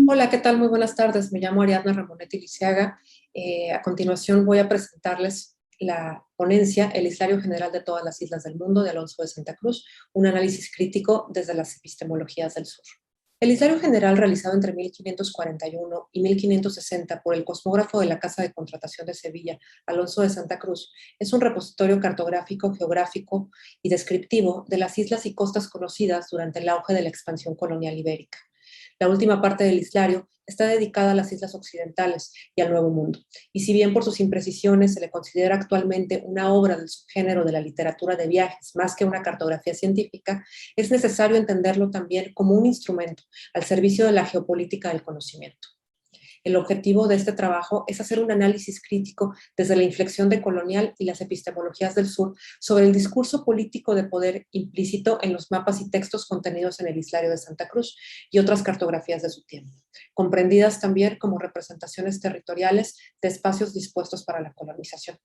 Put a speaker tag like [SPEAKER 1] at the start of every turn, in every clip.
[SPEAKER 1] Hola, ¿qué tal? Muy buenas tardes. Me llamo Ariadna Ramonetti Lisiaga. A continuación voy a presentarles la ponencia El Islario General de todas las Islas del Mundo de Alonso de Santa Cruz, un análisis crítico desde las epistemologías del sur. El Islario General, realizado entre 1541 y 1560 por el cosmógrafo de la Casa de Contratación de Sevilla, Alonso de Santa Cruz, es un repositorio cartográfico, geográfico y descriptivo de las islas y costas conocidas durante el auge de la expansión colonial ibérica. La última parte del islario está dedicada a las islas occidentales y al Nuevo Mundo, y si bien por sus imprecisiones se le considera actualmente una obra del subgénero de la literatura de viajes más que una cartografía científica, es necesario entenderlo también como un instrumento al servicio de la geopolítica del conocimiento. El objetivo de este trabajo es hacer un análisis crítico desde la inflexión decolonial y las epistemologías del sur sobre el discurso político de poder implícito en los mapas y textos contenidos en el Islario de Santa Cruz y otras cartografías de su tiempo, comprendidas también como representaciones territoriales de espacios dispuestos para la colonización.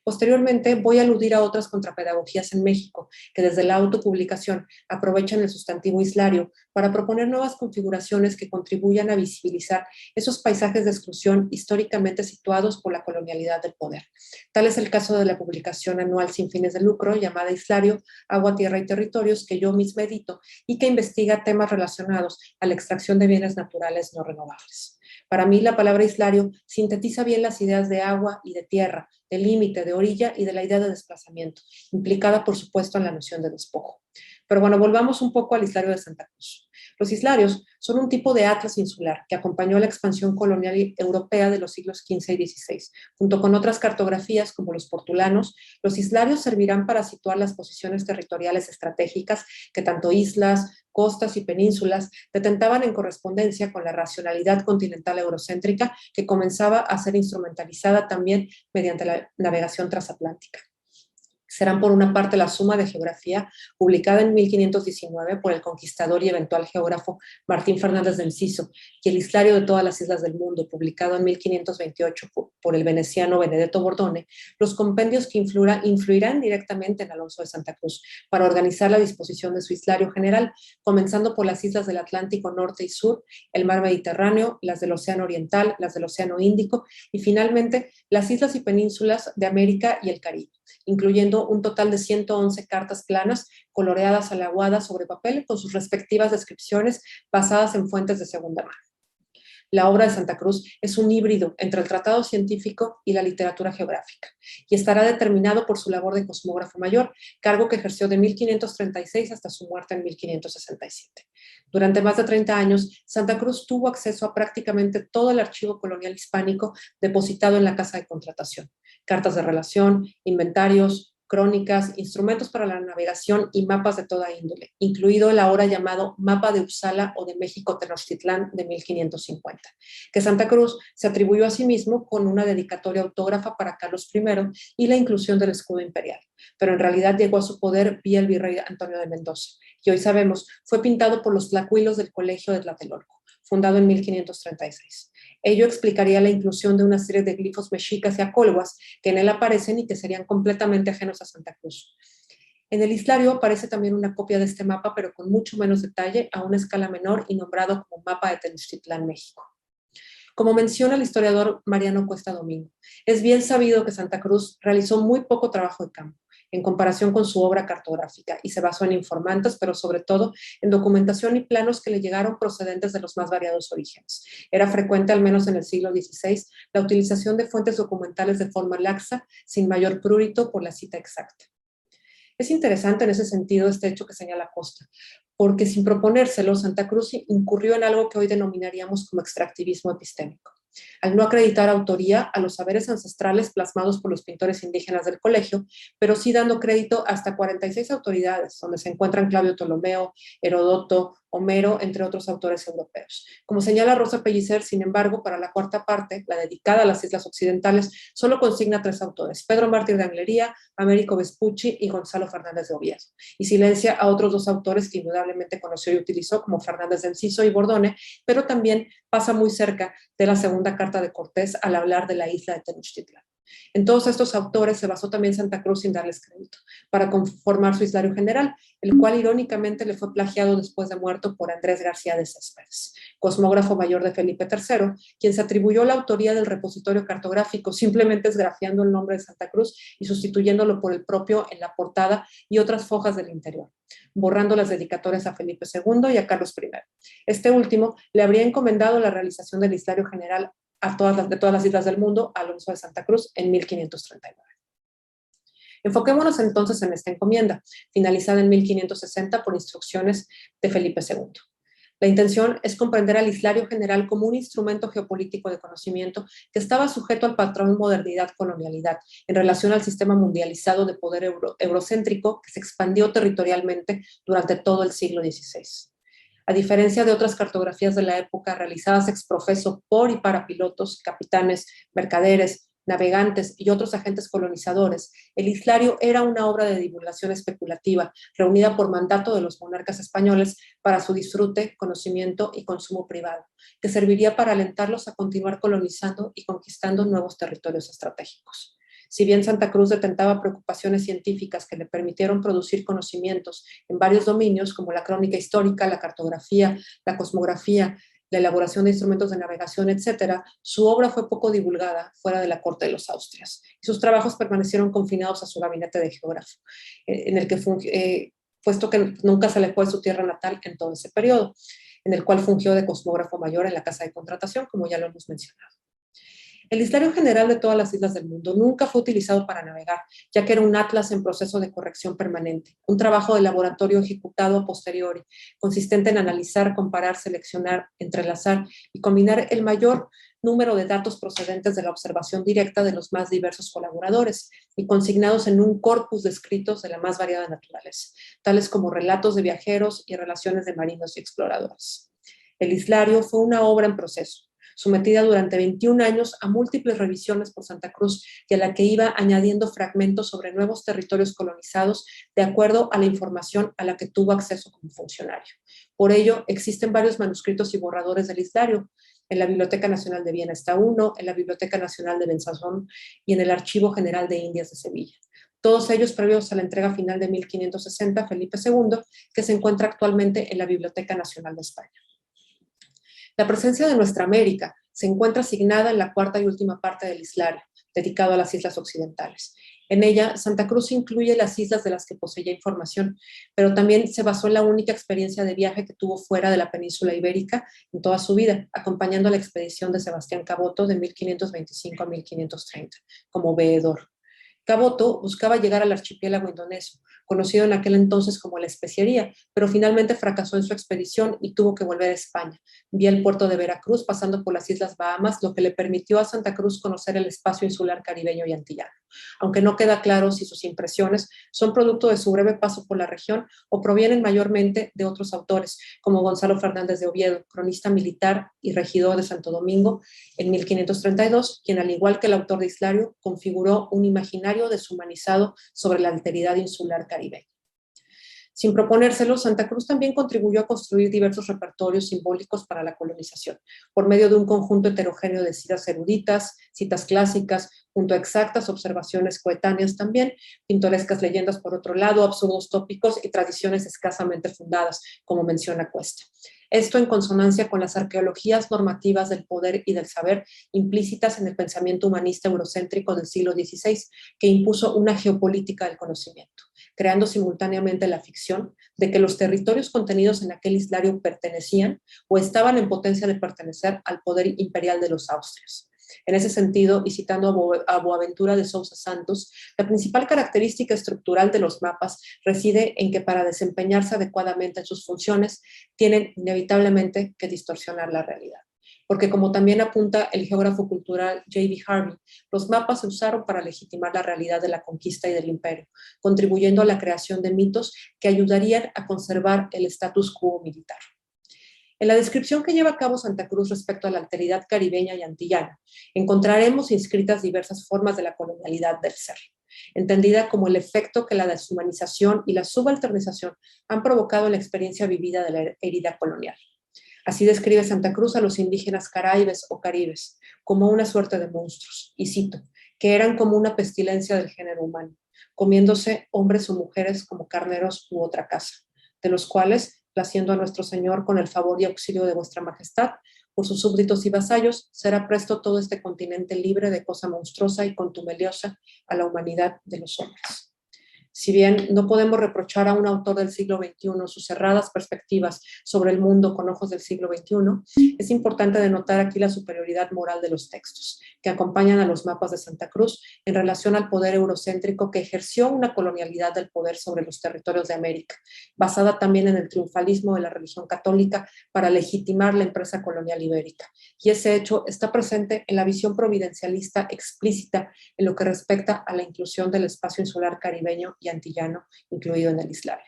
[SPEAKER 1] Posteriormente, voy a aludir a otras contrapedagogías en México que desde la autopublicación aprovechan el sustantivo islario para proponer nuevas configuraciones que contribuyan a visibilizar esos paisajes de exclusión históricamente situados por la colonialidad del poder. Tal es el caso de la publicación anual sin fines de lucro llamada Islario, Agua, Tierra y Territorios, que yo misma edito y que investiga temas relacionados a la extracción de bienes naturales no renovables. Para mí, la palabra islario sintetiza bien las ideas de agua y de tierra, de límite, de orilla y de la idea de desplazamiento, implicada, por supuesto, en la noción de despojo. Pero bueno, volvamos un poco al Islario de Santa Cruz. Los islarios son un tipo de atlas insular que acompañó la expansión colonial europea de los siglos XV y XVI. Junto con otras cartografías como los portulanos, los islarios servirán para situar las posiciones territoriales estratégicas que tanto islas, costas y penínsulas detentaban en correspondencia con la racionalidad continental eurocéntrica que comenzaba a ser instrumentalizada también mediante la navegación transatlántica. Serán por una parte la Suma de Geografía, publicada en 1519 por el conquistador y eventual geógrafo Martín Fernández de Enciso, y el Islario de todas las islas del mundo, publicado en 1528 por el veneciano Benedetto Bordone, los compendios que influirán directamente en Alonso de Santa Cruz para organizar la disposición de su Islario general, comenzando por las islas del Atlántico Norte y Sur, el mar Mediterráneo, las del Océano Oriental, las del Océano Índico y finalmente las islas y penínsulas de América y el Caribe, incluyendo un total de 111 cartas planas coloreadas a la aguada sobre papel con sus respectivas descripciones basadas en fuentes de segunda mano. La obra de Santa Cruz es un híbrido entre el tratado científico y la literatura geográfica y estará determinado por su labor de cosmógrafo mayor, cargo que ejerció de 1536 hasta su muerte en 1567. Durante más de 30 años, Santa Cruz tuvo acceso a prácticamente todo el archivo colonial hispánico depositado en la Casa de Contratación: cartas de relación, inventarios, crónicas, instrumentos para la navegación y mapas de toda índole, incluido el ahora llamado Mapa de Uppsala o de México Tenochtitlán de 1550, que Santa Cruz se atribuyó a sí mismo con una dedicatoria autógrafa para Carlos I y la inclusión del escudo imperial, pero en realidad llegó a su poder vía el virrey Antonio de Mendoza, y hoy sabemos fue pintado por los tlacuilos del Colegio de Tlatelolco, fundado en 1536. Ello explicaría la inclusión de una serie de glifos mexicas y acolhuas que en él aparecen y que serían completamente ajenos a Santa Cruz. En el Islario aparece también una copia de este mapa, pero con mucho menos detalle, a una escala menor y nombrado como Mapa de Tenochtitlán, México. Como menciona el historiador Mariano Cuesta Domingo, es bien sabido que Santa Cruz realizó muy poco trabajo de campo en comparación con su obra cartográfica y se basó en informantes, pero sobre todo en documentación y planos que le llegaron procedentes de los más variados orígenes. Era frecuente, al menos en el siglo XVI, la utilización de fuentes documentales de forma laxa, sin mayor prurito por la cita exacta. Es interesante en ese sentido este hecho que señala Costa, porque sin proponérselo, Santa Cruz incurrió en algo que hoy denominaríamos como extractivismo epistémico, al no acreditar autoría a los saberes ancestrales plasmados por los pintores indígenas del colegio, pero sí dando crédito hasta 46 autoridades, donde se encuentran Claudio Ptolomeo, Herodoto, Homero, entre otros autores europeos. Como señala Rosa Pellicer, sin embargo, para la cuarta parte, la dedicada a las islas occidentales, solo consigna 3 autores: Pedro Mártir de Anglería, Américo Vespucci y Gonzalo Fernández de Oviedo, y silencia a otros 2 autores que indudablemente conoció y utilizó, como Fernández de Enciso y Bordone, pero también pasa muy cerca de la segunda carta de Cortés al hablar de la isla de Tenochtitlán. En todos estos autores se basó también Santa Cruz sin darles crédito, para conformar su Islario General, el cual irónicamente le fue plagiado después de muerto por Andrés García de Céspedes, cosmógrafo mayor de Felipe III, quien se atribuyó la autoría del repositorio cartográfico, simplemente esgrafiando el nombre de Santa Cruz y sustituyéndolo por el propio en la portada y otras fojas del interior, borrando las dedicatorias a Felipe II y a Carlos I. Este último le habría encomendado la realización del Islario General de todas las islas del mundo a Alonso de Santa Cruz en 1539. Enfoquémonos entonces en esta encomienda, finalizada en 1560 por instrucciones de Felipe II. La intención es comprender al Islario General como un instrumento geopolítico de conocimiento que estaba sujeto al patrón modernidad-colonialidad en relación al sistema mundializado de poder eurocéntrico que se expandió territorialmente durante todo el siglo XVI. A diferencia de otras cartografías de la época realizadas ex profeso por y para pilotos, capitanes, mercaderes, navegantes y otros agentes colonizadores, el Islario era una obra de divulgación especulativa, reunida por mandato de los monarcas españoles para su disfrute, conocimiento y consumo privado, que serviría para alentarlos a continuar colonizando y conquistando nuevos territorios estratégicos. Si bien Santa Cruz detentaba preocupaciones científicas que le permitieron producir conocimientos en varios dominios, como la crónica histórica, la cartografía, la cosmografía, la elaboración de instrumentos de navegación, etc., su obra fue poco divulgada fuera de la corte de los Austrias, y sus trabajos permanecieron confinados a su gabinete de geógrafo, en el que puesto que nunca se alejó de su tierra natal en todo ese periodo, en el cual fungió de cosmógrafo mayor en la casa de contratación, como ya lo hemos mencionado. El Islario General de todas las islas del mundo nunca fue utilizado para navegar, ya que era un atlas en proceso de corrección permanente, un trabajo de laboratorio ejecutado a posteriori, consistente en analizar, comparar, seleccionar, entrelazar y combinar el mayor número de datos procedentes de la observación directa de los más diversos colaboradores y consignados en un corpus de escritos de la más variada naturaleza, tales como relatos de viajeros y relaciones de marinos y exploradores. El Islario fue una obra en proceso, sometida durante 21 años a múltiples revisiones por Santa Cruz y a la que iba añadiendo fragmentos sobre nuevos territorios colonizados de acuerdo a la información a la que tuvo acceso como funcionario. Por ello, existen varios manuscritos y borradores del Islario. En la Biblioteca Nacional de Viena está uno, en la Biblioteca Nacional de Besanzón y en el Archivo General de Indias de Sevilla. Todos ellos previos a la entrega final de 1560 a Felipe II, que se encuentra actualmente en la Biblioteca Nacional de España. La presencia de nuestra América se encuentra asignada en la cuarta y última parte del Islario, dedicado a las islas occidentales. En ella, Santa Cruz incluye las islas de las que poseía información, pero también se basó en la única experiencia de viaje que tuvo fuera de la península ibérica en toda su vida, acompañando a la expedición de Sebastián Caboto de 1525 a 1530, como veedor. Caboto buscaba llegar al archipiélago indonesio, conocido en aquel entonces como la Especiería, pero finalmente fracasó en su expedición y tuvo que volver a España, vía el puerto de Veracruz, pasando por las Islas Bahamas, lo que le permitió a Santa Cruz conocer el espacio insular caribeño y antillano, aunque no queda claro si sus impresiones son producto de su breve paso por la región o provienen mayormente de otros autores, como Gonzalo Fernández de Oviedo, cronista militar y regidor de Santo Domingo en 1532, quien al igual que el autor de Islario, configuró un imaginario deshumanizado sobre la alteridad insular caribeña. Sin proponérselo, Santa Cruz también contribuyó a construir diversos repertorios simbólicos para la colonización, por medio de un conjunto heterogéneo de citas eruditas, citas clásicas, junto a exactas observaciones coetáneas también, pintorescas leyendas por otro lado, absurdos tópicos y tradiciones escasamente fundadas, como menciona Cuesta. Esto en consonancia con las arqueologías normativas del poder y del saber implícitas en el pensamiento humanista eurocéntrico del siglo XVI, que impuso una geopolítica del conocimiento, creando simultáneamente la ficción de que los territorios contenidos en aquel Islario pertenecían o estaban en potencia de pertenecer al poder imperial de los Austrias. En ese sentido, y citando a Boaventura de Sousa Santos, la principal característica estructural de los mapas reside en que para desempeñarse adecuadamente en sus funciones tienen inevitablemente que distorsionar la realidad. Porque como también apunta el geógrafo cultural J.B. Harvey, los mapas se usaron para legitimar la realidad de la conquista y del imperio, contribuyendo a la creación de mitos que ayudarían a conservar el status quo militar. En la descripción que lleva a cabo Santa Cruz respecto a la alteridad caribeña y antillana, encontraremos inscritas diversas formas de la colonialidad del ser, entendida como el efecto que la deshumanización y la subalternización han provocado en la experiencia vivida de la herida colonial. Así describe Santa Cruz a los indígenas caraibes o caribes como una suerte de monstruos, y cito, que eran como una pestilencia del género humano, comiéndose hombres o mujeres como carneros u otra caza, de los cuales, placiendo a nuestro Señor con el favor y auxilio de vuestra majestad, por sus súbditos y vasallos, será presto todo este continente libre de cosa monstruosa y contumeliosa a la humanidad de los hombres. Si bien no podemos reprochar a un autor del siglo XXI sus cerradas perspectivas sobre el mundo con ojos del siglo XXI, es importante denotar aquí la superioridad moral de los textos que acompañan a los mapas de Santa Cruz en relación al poder eurocéntrico que ejerció una colonialidad del poder sobre los territorios de América, basada también en el triunfalismo de la religión católica para legitimar la empresa colonial ibérica. Y ese hecho está presente en la visión providencialista explícita en lo que respecta a la inclusión del espacio insular caribeño y antillano incluido en el islario.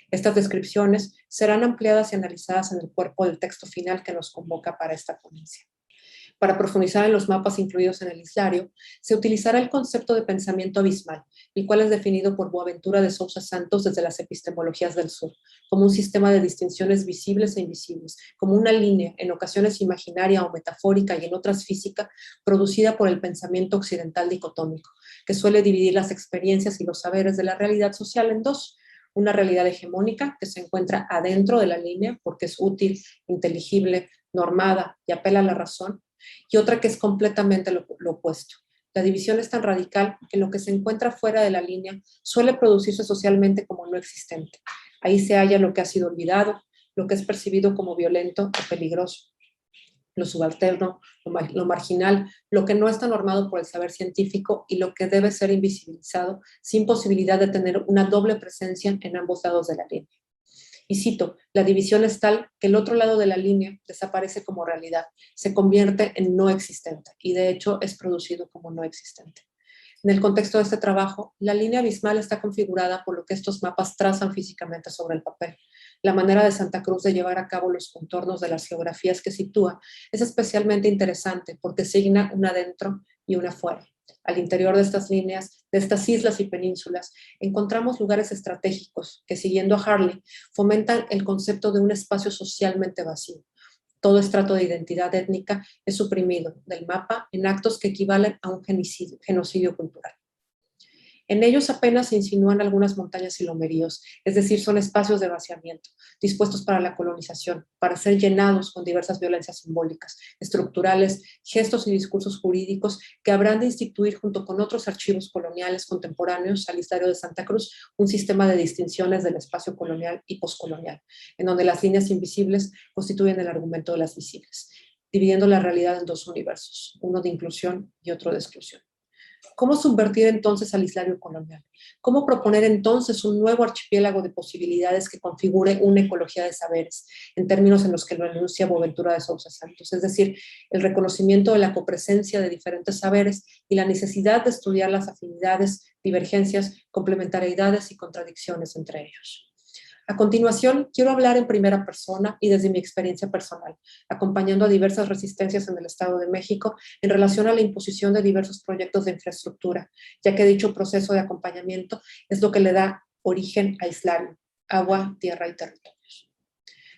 [SPEAKER 1] Estas descripciones serán ampliadas y analizadas en el cuerpo del texto final que nos convoca para esta ponencia. Para profundizar en los mapas incluidos en el islario, se utilizará el concepto de pensamiento abismal, el cual es definido por Boaventura de Sousa Santos desde las epistemologías del sur, como un sistema de distinciones visibles e invisibles, como una línea, en ocasiones imaginaria o metafórica y en otras física, producida por el pensamiento occidental dicotómico, que suele dividir las experiencias y los saberes de la realidad social en dos: una realidad hegemónica que se encuentra adentro de la línea porque es útil, inteligible, normada y apela a la razón, y otra que es completamente lo opuesto. La división es tan radical que lo que se encuentra fuera de la línea suele producirse socialmente como no existente. Ahí se halla lo que ha sido olvidado, lo que es percibido como violento o peligroso, lo subalterno, lo marginal, lo que no está normado por el saber científico y lo que debe ser invisibilizado sin posibilidad de tener una doble presencia en ambos lados de la línea. Y cito, la división es tal que el otro lado de la línea desaparece como realidad, se convierte en no existente y de hecho es producido como no existente. En el contexto de este trabajo, la línea abismal está configurada por lo que estos mapas trazan físicamente sobre el papel. La manera de Santa Cruz de llevar a cabo los contornos de las geografías que sitúa es especialmente interesante porque signa una adentro y una afuera. Al interior de estas líneas, de estas islas y penínsulas, encontramos lugares estratégicos que, siguiendo a Harley, fomentan el concepto de un espacio socialmente vacío. Todo estrato de identidad étnica es suprimido del mapa en actos que equivalen a un genocidio cultural. En ellos apenas se insinúan algunas montañas y lomeríos, es decir, son espacios de vaciamiento, dispuestos para la colonización, para ser llenados con diversas violencias simbólicas, estructurales, gestos y discursos jurídicos que habrán de instituir junto con otros archivos coloniales contemporáneos al islario de Santa Cruz un sistema de distinciones del espacio colonial y poscolonial, en donde las líneas invisibles constituyen el argumento de las visibles, dividiendo la realidad en dos universos, uno de inclusión y otro de exclusión. ¿Cómo subvertir entonces al islario colonial? ¿Cómo proponer entonces un nuevo archipiélago de posibilidades que configure una ecología de saberes, en términos en los que lo enuncia Boaventura de Sousa Santos? Es decir, el reconocimiento de la copresencia de diferentes saberes y la necesidad de estudiar las afinidades, divergencias, complementariedades y contradicciones entre ellos. A continuación, quiero hablar en primera persona y desde mi experiencia personal, acompañando a diversas resistencias en el Estado de México en relación a la imposición de diversos proyectos de infraestructura, ya que dicho proceso de acompañamiento es lo que le da origen a Islario, agua, tierra y territorios.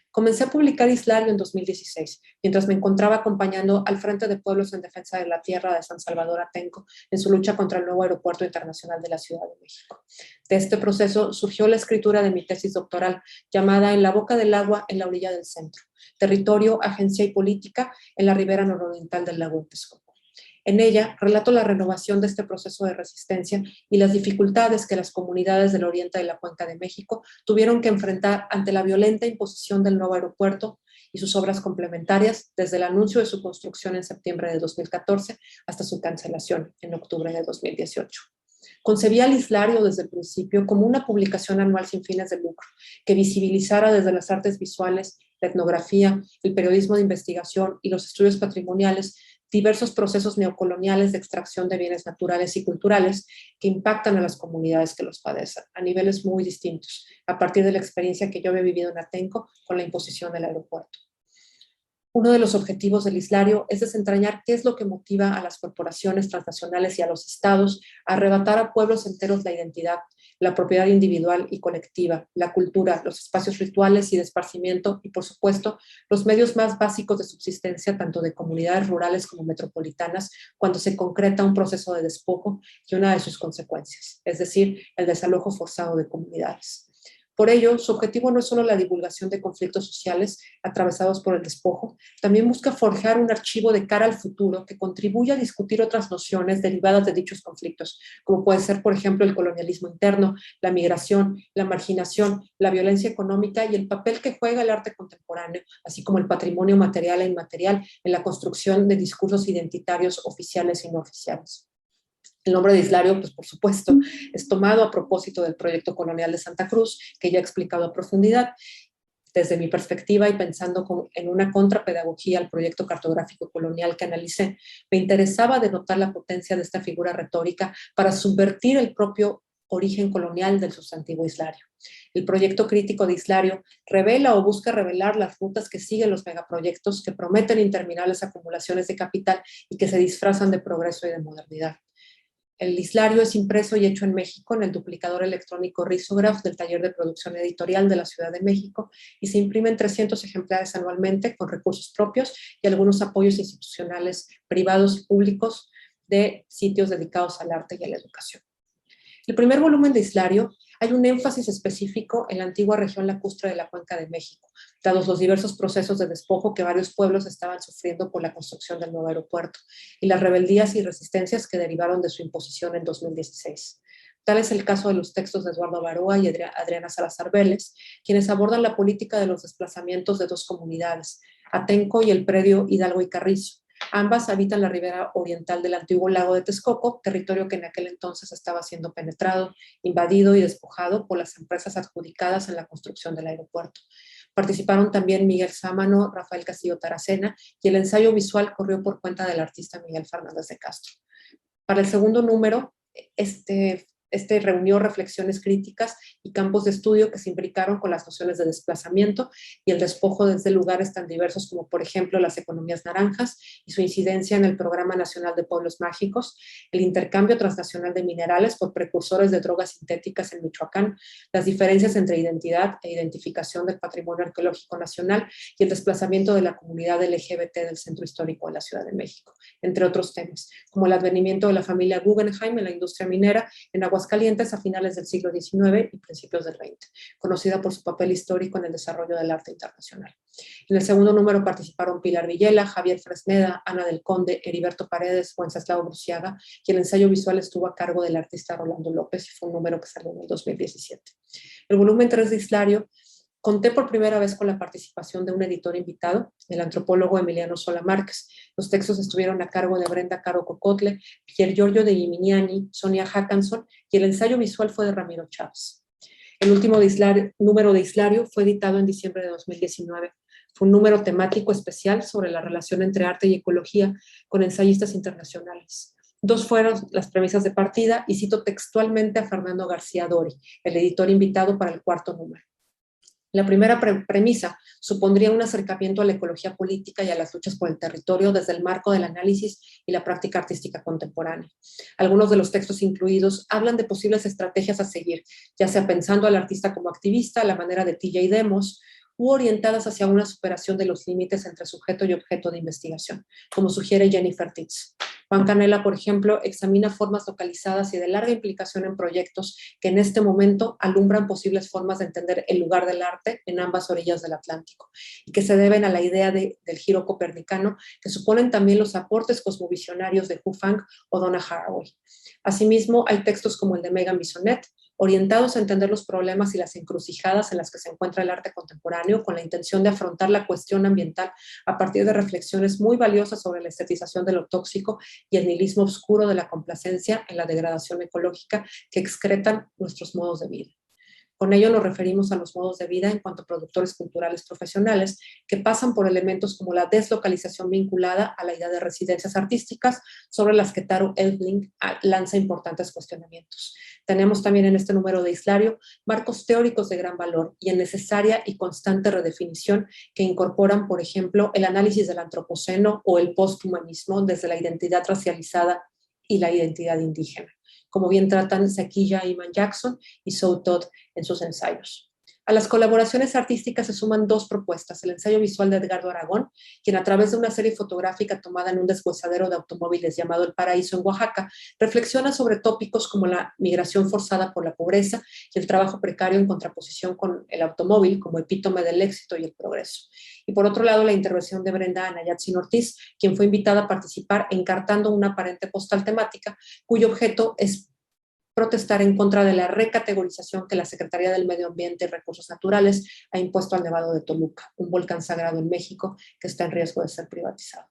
[SPEAKER 1] Comencé a publicar Islario en 2016, mientras me encontraba acompañando al Frente de Pueblos en Defensa de la Tierra de San Salvador Atenco en su lucha contra el nuevo aeropuerto internacional de la Ciudad de México. De este proceso surgió la escritura de mi tesis doctoral, llamada En la boca del agua en la orilla del centro, territorio, agencia y política en la ribera nororiental del lago Texcoco. En ella relato la renovación de este proceso de resistencia y las dificultades que las comunidades del oriente de la Cuenca de México tuvieron que enfrentar ante la violenta imposición del nuevo aeropuerto y sus obras complementarias desde el anuncio de su construcción en septiembre de 2014 hasta su cancelación en octubre de 2018. Concebía al Islario desde el principio como una publicación anual sin fines de lucro, que visibilizara desde las artes visuales, la etnografía, el periodismo de investigación y los estudios patrimoniales diversos procesos neocoloniales de extracción de bienes naturales y culturales que impactan a las comunidades que los padecen a niveles muy distintos, a partir de la experiencia que yo había vivido en Atenco con la imposición del aeropuerto. Uno de los objetivos del Islario es desentrañar qué es lo que motiva a las corporaciones transnacionales y a los estados a arrebatar a pueblos enteros la identidad, la propiedad individual y colectiva, la cultura, los espacios rituales y de esparcimiento y, por supuesto, los medios más básicos de subsistencia tanto de comunidades rurales como metropolitanas cuando se concreta un proceso de despojo y una de sus consecuencias, es decir, el desalojo forzado de comunidades. Por ello, su objetivo no es solo la divulgación de conflictos sociales atravesados por el despojo, también busca forjar un archivo de cara al futuro que contribuya a discutir otras nociones derivadas de dichos conflictos, como puede ser, por ejemplo, el colonialismo interno, la migración, la marginación, la violencia económica y el papel que juega el arte contemporáneo, así como el patrimonio material e inmaterial en la construcción de discursos identitarios oficiales y no oficiales. El nombre de Islario, pues por supuesto, es tomado a propósito del proyecto colonial de Santa Cruz, que ya he explicado a profundidad. Desde mi perspectiva y pensando en una contrapedagogía al proyecto cartográfico colonial que analicé, me interesaba denotar la potencia de esta figura retórica para subvertir el propio origen colonial del sustantivo islario. El proyecto crítico de Islario revela o busca revelar las rutas que siguen los megaproyectos que prometen interminables acumulaciones de capital y que se disfrazan de progreso y de modernidad. El Islario es impreso y hecho en México en el duplicador electrónico Risograph del taller de producción editorial de la Ciudad de México y se imprimen 300 ejemplares anualmente con recursos propios y algunos apoyos institucionales privados y públicos de sitios dedicados al arte y a la educación. El primer volumen de Islario hay un énfasis específico en la antigua región lacustre de la Cuenca de México, dados los diversos procesos de despojo que varios pueblos estaban sufriendo por la construcción del nuevo aeropuerto y las rebeldías y resistencias que derivaron de su imposición en 2016. Tal es el caso de los textos de Eduardo Baroa y Adriana Salazar Vélez, quienes abordan la política de los desplazamientos de dos comunidades, Atenco y el predio Hidalgo y Carrizo. Ambas habitan la ribera oriental del antiguo lago de Texcoco, territorio que en aquel entonces estaba siendo penetrado, invadido y despojado por las empresas adjudicadas en la construcción del aeropuerto. Participaron también Miguel Sámano, Rafael Castillo Taracena y el ensayo visual corrió por cuenta del artista Miguel Fernández de Castro. Para el segundo número, este reunió reflexiones críticas y campos de estudio que se imbricaron con las nociones de desplazamiento y el despojo desde lugares tan diversos como, por ejemplo, las economías naranjas y su incidencia en el Programa Nacional de Pueblos Mágicos, el intercambio transnacional de minerales por precursores de drogas sintéticas en Michoacán, las diferencias entre identidad e identificación del patrimonio arqueológico nacional y el desplazamiento de la comunidad LGBT del centro histórico de la Ciudad de México, entre otros temas, como el advenimiento de la familia Guggenheim en la industria minera en Aguascalientes a finales del siglo XIX y principios del XX, conocida por su papel histórico en el desarrollo del arte internacional. En el segundo número participaron Pilar Villela, Javier Fresneda, Ana del Conde, Heriberto Paredes, Wenceslao Bruciaga, y el ensayo visual estuvo a cargo del artista Rolando López y fue un número que salió en el 2017. El volumen 3 de Islario conté por primera vez con la participación de un editor invitado, el antropólogo Emiliano Sola Márquez. Los textos estuvieron a cargo de Brenda Caro Cocotle, Pier Giorgio de Gimignani, Sonia Hackanson y el ensayo visual fue de Ramiro Chávez. El último número de Islario fue editado en diciembre de 2019. Fue un número temático especial sobre la relación entre arte y ecología con ensayistas internacionales. Dos fueron las premisas de partida y cito textualmente a Fernando García Dori, el editor invitado para el cuarto número. La primera premisa supondría un acercamiento a la ecología política y a las luchas por el territorio desde el marco del análisis y la práctica artística contemporánea. Algunos de los textos incluidos hablan de posibles estrategias a seguir, ya sea pensando al artista como activista, a la manera de TJ Demos, u orientadas hacia una superación de los límites entre sujeto y objeto de investigación, como sugiere Jennifer Titz. Juan Canela, por ejemplo, examina formas localizadas y de larga implicación en proyectos que en este momento alumbran posibles formas de entender el lugar del arte en ambas orillas del Atlántico y que se deben a la idea del giro copernicano que suponen también los aportes cosmovisionarios de Hu Fang o Donna Haraway. Asimismo, hay textos como el de Megan Bissonet, orientados a entender los problemas y las encrucijadas en las que se encuentra el arte contemporáneo con la intención de afrontar la cuestión ambiental a partir de reflexiones muy valiosas sobre la estetización de lo tóxico y el nihilismo oscuro de la complacencia en la degradación ecológica que excretan nuestros modos de vida. Con ello nos referimos a los modos de vida en cuanto a productores culturales profesionales que pasan por elementos como la deslocalización vinculada a la idea de residencias artísticas sobre las que Taro Elfling lanza importantes cuestionamientos. Tenemos también en este número de Islario marcos teóricos de gran valor y en necesaria y constante redefinición que incorporan, por ejemplo, el análisis del antropoceno o el posthumanismo desde la identidad racializada y la identidad indígena. como bien tratan Sakiya Iman Jackson y Sue Todd en sus ensayos. A las colaboraciones artísticas se suman dos propuestas: el ensayo visual de Edgardo Aragón, quien a través de una serie fotográfica tomada en un deshuesadero de automóviles llamado El Paraíso en Oaxaca, reflexiona sobre tópicos como la migración forzada por la pobreza y el trabajo precario en contraposición con el automóvil como epítome del éxito y el progreso. Y por otro lado, la intervención de Brenda Anayatzin Ortiz, quien fue invitada a participar encartando una aparente postal temática, cuyo objeto es protestar en contra de la recategorización que la Secretaría del Medio Ambiente y Recursos Naturales ha impuesto al Nevado de Toluca, un volcán sagrado en México que está en riesgo de ser privatizado.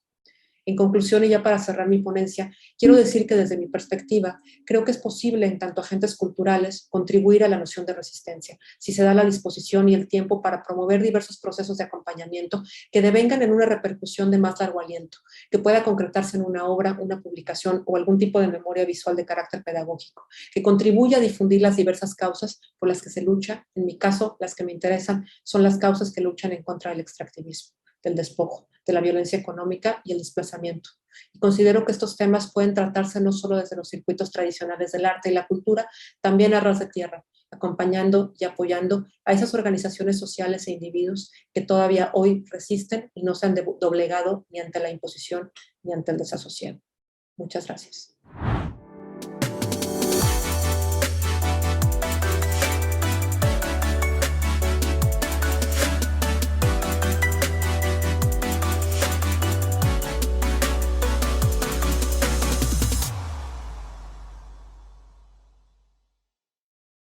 [SPEAKER 1] En conclusión, y ya para cerrar mi ponencia, quiero decir que desde mi perspectiva, creo que es posible, en tanto agentes culturales, contribuir a la noción de resistencia, si se da la disposición y el tiempo para promover diversos procesos de acompañamiento que devengan en una repercusión de más largo aliento, que pueda concretarse en una obra, una publicación o algún tipo de memoria visual de carácter pedagógico, que contribuya a difundir las diversas causas por las que se lucha. En mi caso, las que me interesan son las causas que luchan en contra del extractivismo, del despojo, de la violencia económica y el desplazamiento. Y considero que estos temas pueden tratarse no solo desde los circuitos tradicionales del arte y la cultura, también a ras de tierra, acompañando y apoyando a esas organizaciones sociales e individuos que todavía hoy resisten y no se han doblegado ni ante la imposición ni ante el desasosiego. Muchas gracias.